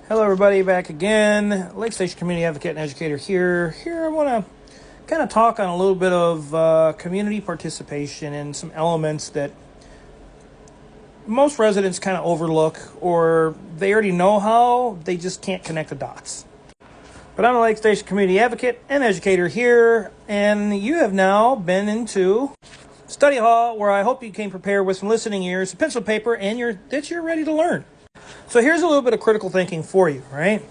Hello everybody, back again. Lake Station Community Advocate and Educator here. I want to kind of talk on a little bit of community participation and some elements that most residents kind of overlook, or they already know how, they just can't connect the dots. But I'm a Lake Station Community Advocate and Educator here, and you have now been into study hall, where I hope you came prepared with some listening ears, a pencil, paper, and you're ready to learn. So here's a little bit of critical thinking for you, right?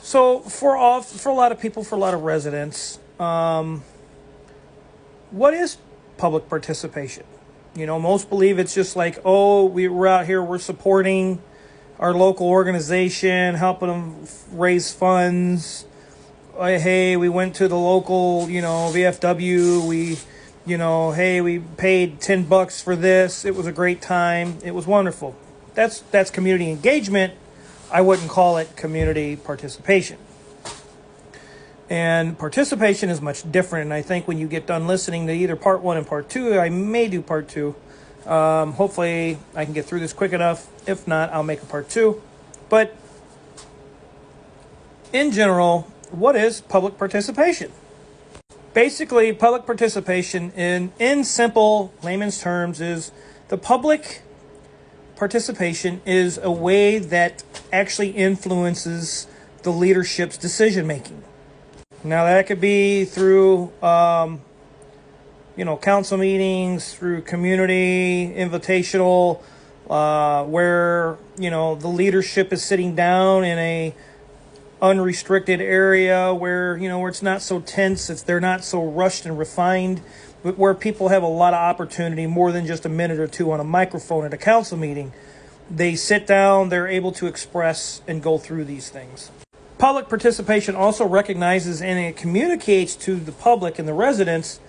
So for a lot of people, for a lot of residents, what is public participation? You know, most believe it's just like, oh, we're out here, we're supporting our local organization, helping them raise funds. Hey, we went to the local, VFW. Hey, we paid $10 for this. It was a great time. It was wonderful. That's community engagement. I wouldn't call it community participation. And participation is much different. And I think when you get done listening to either part 1 and part 2, I may do part 2. Hopefully I can get through this quick enough. If not, I'll make a part 2. But in general, what is public participation? Basically, public participation in simple layman's terms is the public participation is a way that actually influences the leadership's decision making. Now that could be through, council meetings, through community invitational, where, the leadership is sitting down in a unrestricted area where it's not so tense, they're not so rushed and refined, but where people have a lot of opportunity, more than just a minute or two on a microphone at a council meeting. They sit down, they're able to express and go through these things. Public participation also recognizes and it communicates to the public and the residents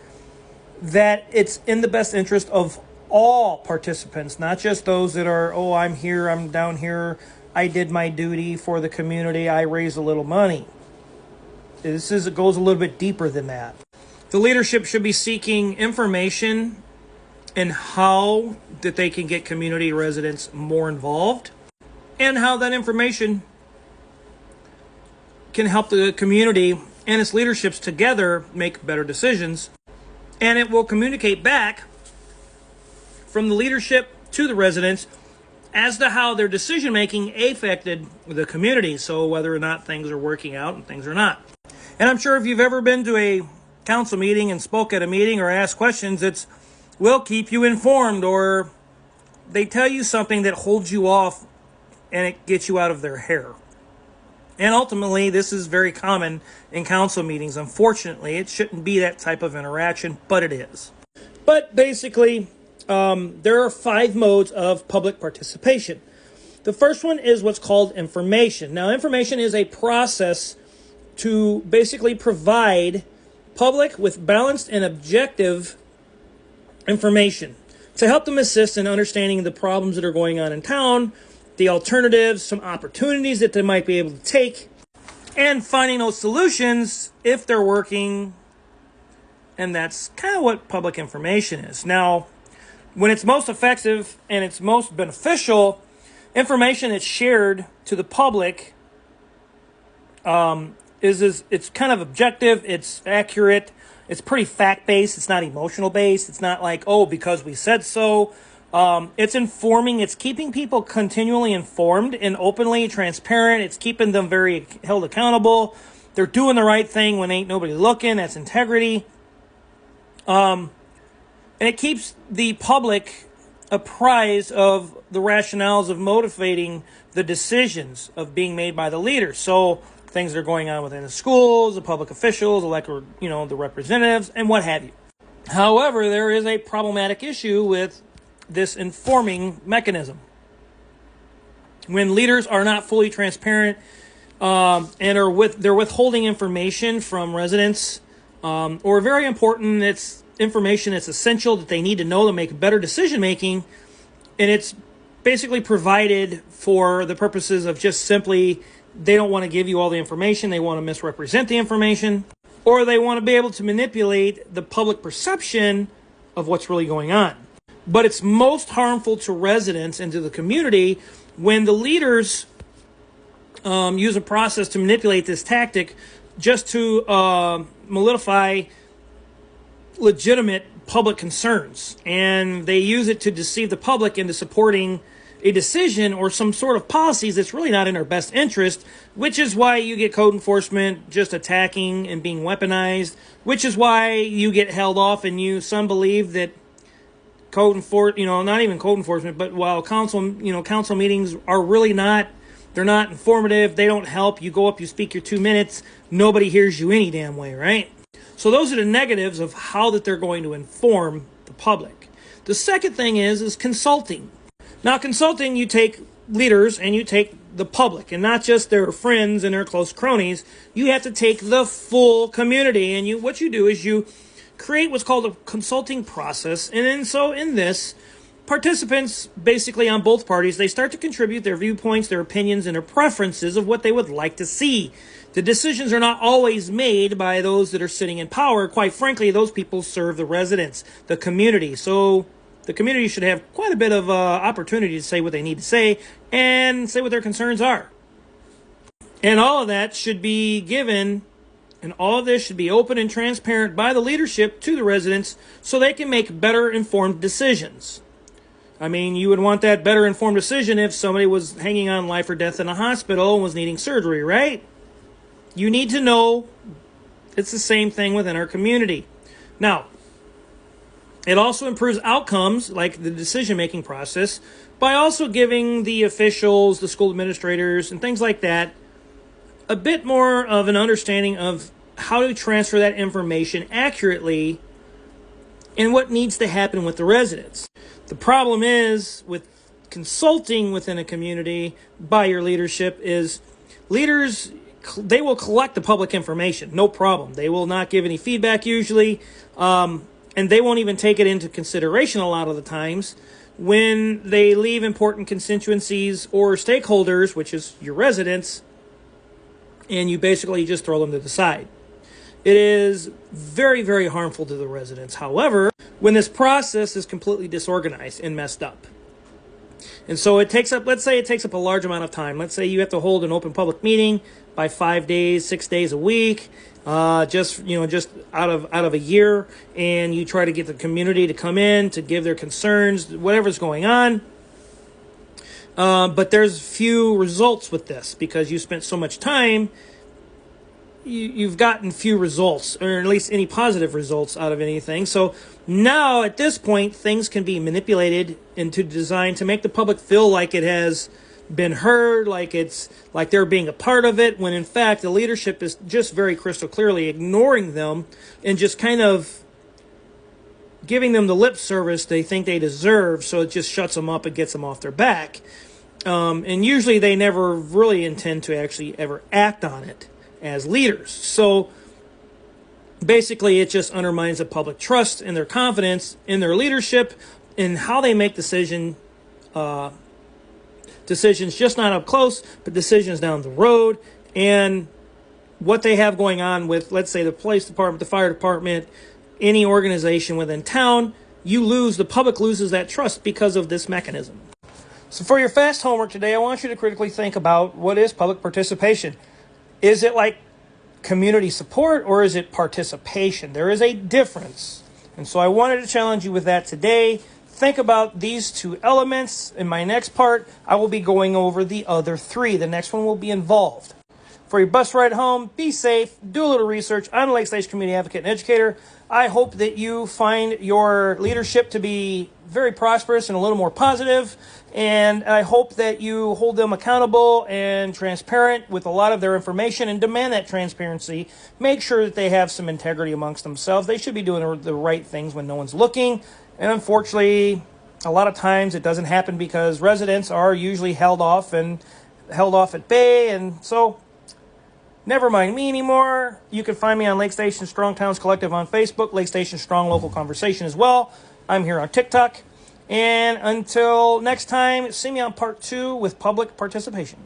that it's in the best interest of all participants, not just those that are, oh, I'm here, I'm down here, I did my duty for the community, I raised a little money. It goes a little bit deeper than that. The leadership should be seeking information and how that they can get community residents more involved, and how that information can help the community and its leaderships together make better decisions. And it will communicate back from the leadership to the residents as to how their decision making affected the community, so whether or not things are working out and things are not. And I'm sure if you've ever been to a council meeting and spoke at a meeting or asked questions, it's will keep you informed, or they tell you something that holds you off and it gets you out of their hair. And ultimately, this is very common in council meetings. Unfortunately, it shouldn't be that type of interaction, but it is. But basically, there are 5 modes of public participation. The first one is what's called information. Now, information is a process to basically provide public with balanced and objective information to help them assist in understanding the problems that are going on in town, the alternatives, some opportunities that they might be able to take, and finding those solutions if they're working. And that's kind of what public information is. Now, when it's most effective and it's most beneficial, information that's shared to the public it's kind of objective, it's accurate, it's pretty fact-based, it's not emotional-based, it's not like, oh, because we said so. It's informing, it's keeping people continually informed and openly transparent, it's keeping them very held accountable. They're doing the right thing when ain't nobody looking, that's integrity. And it keeps the public apprised of the rationales of motivating the decisions of being made by the leaders. So things that are going on within the schools, the public officials, elected, the representatives, and what have you. However, there is a problematic issue with this informing mechanism. When leaders are not fully transparent and they're withholding information from residents, or very important, it's information that's essential that they need to know to make better decision making, and it's basically provided for the purposes of just simply, they don't want to give you all the information, they want to misrepresent the information, or they want to be able to manipulate the public perception of what's really going on. But it's most harmful to residents and to the community when the leaders use a process to manipulate this tactic just to mollify legitimate public concerns. And they use it to deceive the public into supporting a decision or some sort of policies that's really not in our best interest, which is why you get code enforcement just attacking and being weaponized, which is why you get held off, and some believe that not even code enforcement, but while council meetings are really they're not informative, they don't help. You go up, you speak your 2 minutes, nobody hears you any damn way, right? So those are the negatives of how that they're going to inform the public. The second thing is consulting. Now, consulting, you take leaders and you take the public, and not just their friends and their close cronies. You have to take the full community, and what you do is you create what's called a consulting process. And then so in this, participants basically on both parties, they start to contribute their viewpoints, their opinions, and their preferences of what they would like to see. The decisions are not always made by those that are sitting in power. Quite frankly, those people serve the residents, the community. So the community should have quite a bit of opportunity to say what they need to say and say what their concerns are. And all of that should be given, and all of this should be open and transparent by the leadership to the residents so they can make better informed decisions. I mean, you would want that better informed decision if somebody was hanging on life or death in a hospital and was needing surgery, right? You need to know it's the same thing within our community. Now, it also improves outcomes, like the decision-making process, by also giving the officials, the school administrators, and things like that, a bit more of an understanding of how to transfer that information accurately and what needs to happen with the residents. The problem is with consulting within a community by your leadership is leaders, they will collect the public information, no problem. They will not give any feedback usually, and they won't even take it into consideration a lot of the times when they leave important constituencies or stakeholders, which is your residents, and you basically just throw them to the side. It is very, very harmful to the residents, however, when this process is completely disorganized and messed up. And so let's say it takes up a large amount of time. Let's say you have to hold an open public meeting by 5 days, 6 days a week, just out of a year, and you try to get the community to come in to give their concerns, whatever's going on. But there's few results with this because you spent so much time. You've gotten few results, or at least any positive results out of anything. So now at this point, things can be manipulated into design to make the public feel like it has been heard, like they're being a part of it, when in fact the leadership is just very crystal clearly ignoring them and just kind of giving them the lip service they think they deserve, so it just shuts them up and gets them off their back. And usually they never really intend to actually ever act on it as leaders. So basically it just undermines the public trust and their confidence in their leadership and how they make decisions, just not up close, but decisions down the road, and what they have going on with, let's say, the police department, the fire department, any organization within town. The public loses that trust because of this mechanism. So for your fast homework today, I want you to critically think about what is public participation. Is it like community support, or is it participation? There is a difference. And so I wanted to challenge you with that today. Think about these two elements. In my next part, I will be going over the other three. The next one will be involved. For your bus ride home, be safe, do a little research. I'm a Lake-Stage community advocate and educator. I hope that you find your leadership to be very prosperous and a little more positive, and I hope that you hold them accountable and transparent with a lot of their information and demand that transparency. Make sure that they have some integrity amongst themselves. They should be doing the right things when no one's looking, and unfortunately, a lot of times it doesn't happen because residents are usually held off at bay, and so never mind me anymore. You can find me on Lake Station Strong Towns Collective on Facebook, Lake Station Strong Local Conversation as well. I'm here on TikTok. And until next time, see me on part 2 with public participation.